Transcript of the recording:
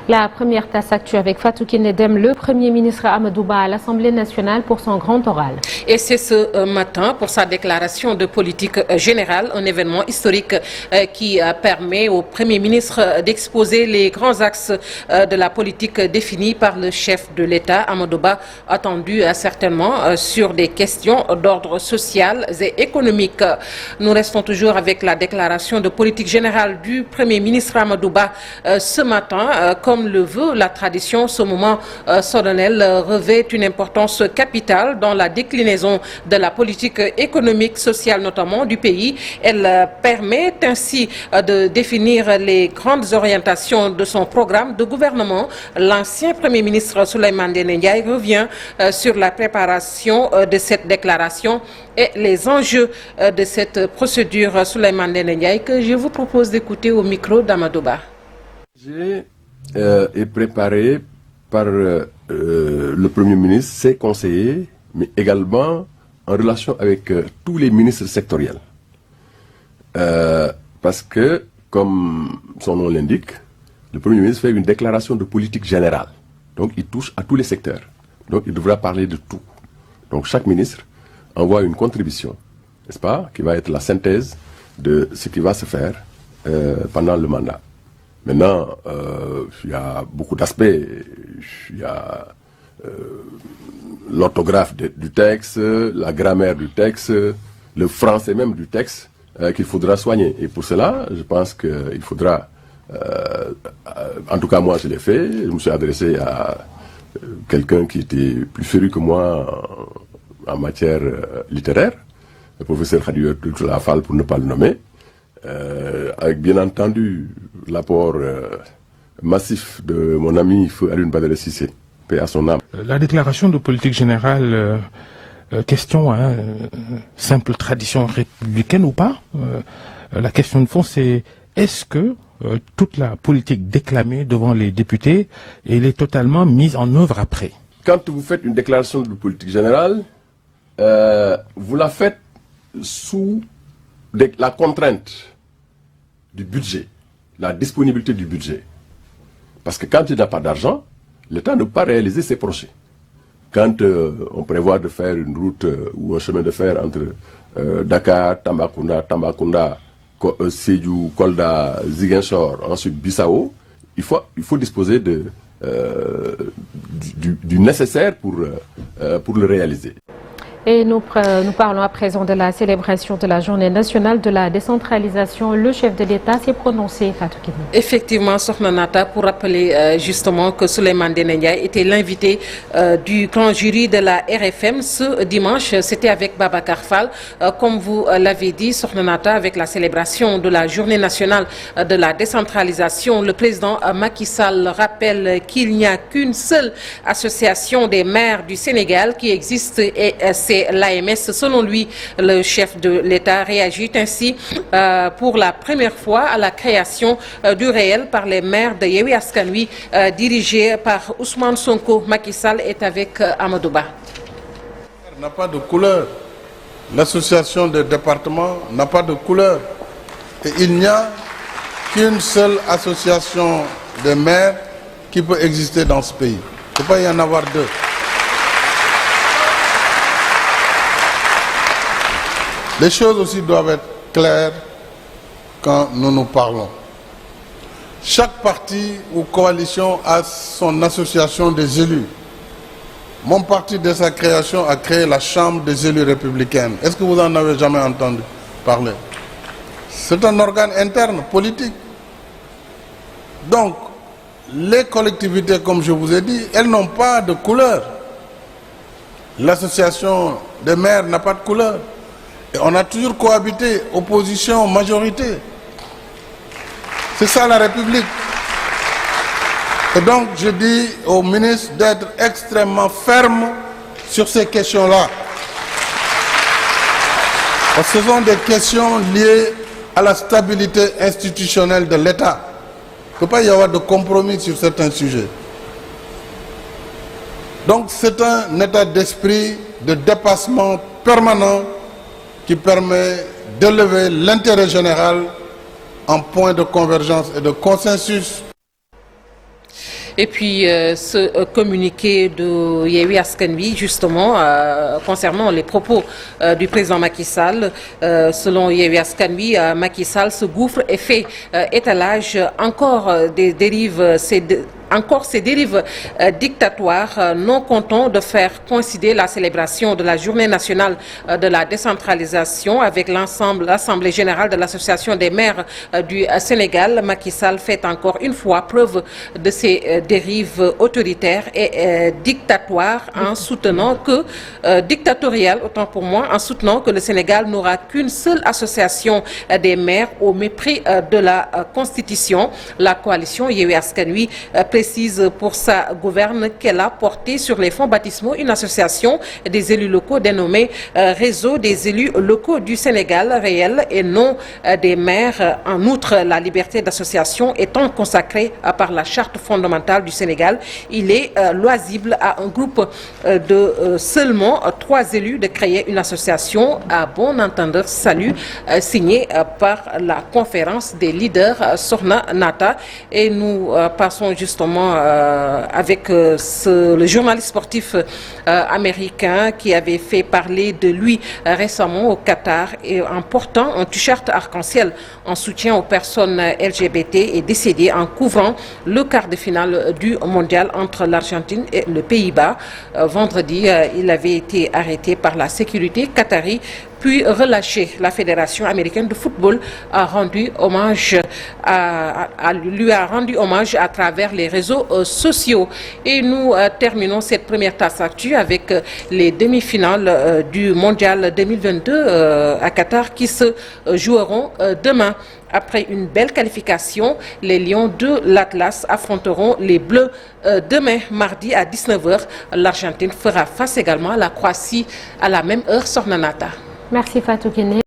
La première tasse actuelle avec Fatou Kiné Dème, le Premier ministre Amadou Ba à l'Assemblée nationale pour son grand oral. Et c'est ce matin pour sa déclaration de politique générale, un événement historique qui permet au Premier ministre d'exposer les grands axes de la politique définie par le chef de l'État, Amadou Ba, attendu certainement sur des questions d'ordre social et économique. Nous restons toujours avec la déclaration de politique générale du Premier ministre Amadou Ba ce matin. Comme le veut la tradition, ce moment solennel revêt une importance capitale dans la déclinaison de la politique économique, sociale notamment du pays. Elle permet ainsi de définir les grandes orientations de son programme de gouvernement. L'ancien Premier ministre Souleymane Ndéné Ndiaye revient sur la préparation de cette déclaration et les enjeux de cette procédure. Souleymane Ndéné Ndiaye, que je vous propose d'écouter au micro d'Amadou Ba. Est préparé par le Premier ministre, ses conseillers, mais également en relation avec tous les ministres sectoriels. Parce que, comme son nom l'indique, le Premier ministre fait une déclaration de politique générale. Donc il touche à tous les secteurs. Donc il devra parler de tout. Donc chaque ministre envoie une contribution, n'est-ce pas, qui va être la synthèse de ce qui va se faire pendant le mandat. Maintenant, il y a beaucoup d'aspects. Il y a l'orthographe du texte, la grammaire du texte, le français même du texte qu'il faudra soigner. Et pour cela, je pense qu'il faudra, en tout cas moi je l'ai fait, je me suis adressé à quelqu'un qui était plus féru que moi en matière littéraire, le professeur Khadija Fall pour ne pas le nommer. Avec bien entendu l'apport massif de mon ami Feu Alioune Badara Cissé, paix à son âme. La déclaration de politique générale, question, simple tradition républicaine ou pas, la question de fond c'est est-ce que toute la politique déclamée devant les députés, elle est totalement mise en œuvre après? Quand vous faites une déclaration de politique générale, vous la faites sous la contrainte du budget, la disponibilité du budget. Parce que quand il n'y a pas d'argent, l'État ne peut pas réaliser ses projets. Quand on prévoit de faire une route ou un chemin de fer entre Dakar, Tambacounda, Sédhiou, Kolda, Ziguinchor, ensuite Bissau, il faut disposer du nécessaire pour le réaliser. Et nous parlons à présent de la célébration de la journée nationale de la décentralisation. Le chef de l'État s'est prononcé, Fatou Kiné. Effectivement, Sokhna Nata, pour rappeler justement que Souleymane Ndéné Ndiaye était l'invité du grand jury de la RFM ce dimanche. C'était avec Babacar Fall. Comme vous l'avez dit, Sokhna Nata, avec la célébration de la journée nationale de la décentralisation, le président Macky Sall rappelle qu'il n'y a qu'une seule association des maires du Sénégal qui existe et c'est l'AMS. Selon lui, le chef de l'État réagit ainsi pour la première fois à la création du réel par les maires de Yewwi Askan Wi dirigés par Ousmane Sonko. Macky Sall est avec Amadou Ba. N'a pas de couleur. L'association des départements n'a pas de couleur. Et il n'y a qu'une seule association de maires qui peut exister dans ce pays. Il ne peut pas y en avoir deux. Les choses aussi doivent être claires quand nous nous parlons. Chaque parti ou coalition a son association des élus. Mon parti, dès sa création, a créé la Chambre des élus républicaines. Est-ce que vous en avez jamais entendu parler? C'est un organe interne, politique. Donc, les collectivités, comme je vous ai dit, elles n'ont pas de couleur. L'association des maires n'a pas de couleur. Et on a toujours cohabité, opposition, majorité. C'est ça la République. Et donc je dis au ministre d'être extrêmement ferme sur ces questions-là. Parce que ce sont des questions liées à la stabilité institutionnelle de l'État. Il ne peut pas y avoir de compromis sur certains sujets. Donc c'est un état d'esprit de dépassement permanent qui permet d'élever l'intérêt général en point de convergence et de consensus. Et puis ce communiqué de Yewwi Askan Wi, justement, concernant les propos du président Macky Sall, selon Yewwi Askan Wi, Macky Sall se gouffre et fait étalage encore des dérives, ces dérives dictatoires, non content de faire coïncider la célébration de la journée nationale de la décentralisation avec l'Assemblée générale de l'Association des maires du Sénégal. Macky Sall fait encore une fois preuve de ces dérives autoritaires et dictatoires en soutenant que, dictatoriales autant pour moi, en soutenant que le Sénégal n'aura qu'une seule association des maires au mépris de la Constitution. La coalition Yewwi Askan Wi précise pour sa gouverne qu'elle a porté sur les fonds baptismaux une association des élus locaux dénommée Réseau des élus locaux du Sénégal réel et non des maires. En outre, la liberté d'association étant consacrée par la charte fondamentale du Sénégal, il est loisible à un groupe de seulement 3 élus de créer une association à bon entendeur salut signée par la conférence des leaders Sokhna Nata. Et nous passons justement avec le journaliste sportif américain qui avait fait parler de lui récemment au Qatar et en portant un t-shirt arc-en-ciel en soutien aux personnes LGBT et décédé en couvrant le quart de finale du mondial entre l'Argentine et le Pays-Bas. Vendredi, il avait été arrêté par la sécurité qatari puis relâché. La Fédération américaine de football a rendu hommage lui a rendu hommage à travers les réseaux sociaux. Et nous terminons cette première tasse actu avec les demi-finales du mondial 2022 à Qatar qui se joueront demain. Après une belle qualification, les Lions de l'Atlas affronteront les Bleus demain, mardi à 19h. L'Argentine fera face également à la Croatie à la même heure. Sokhna Nata. Merci Fatou Kiné.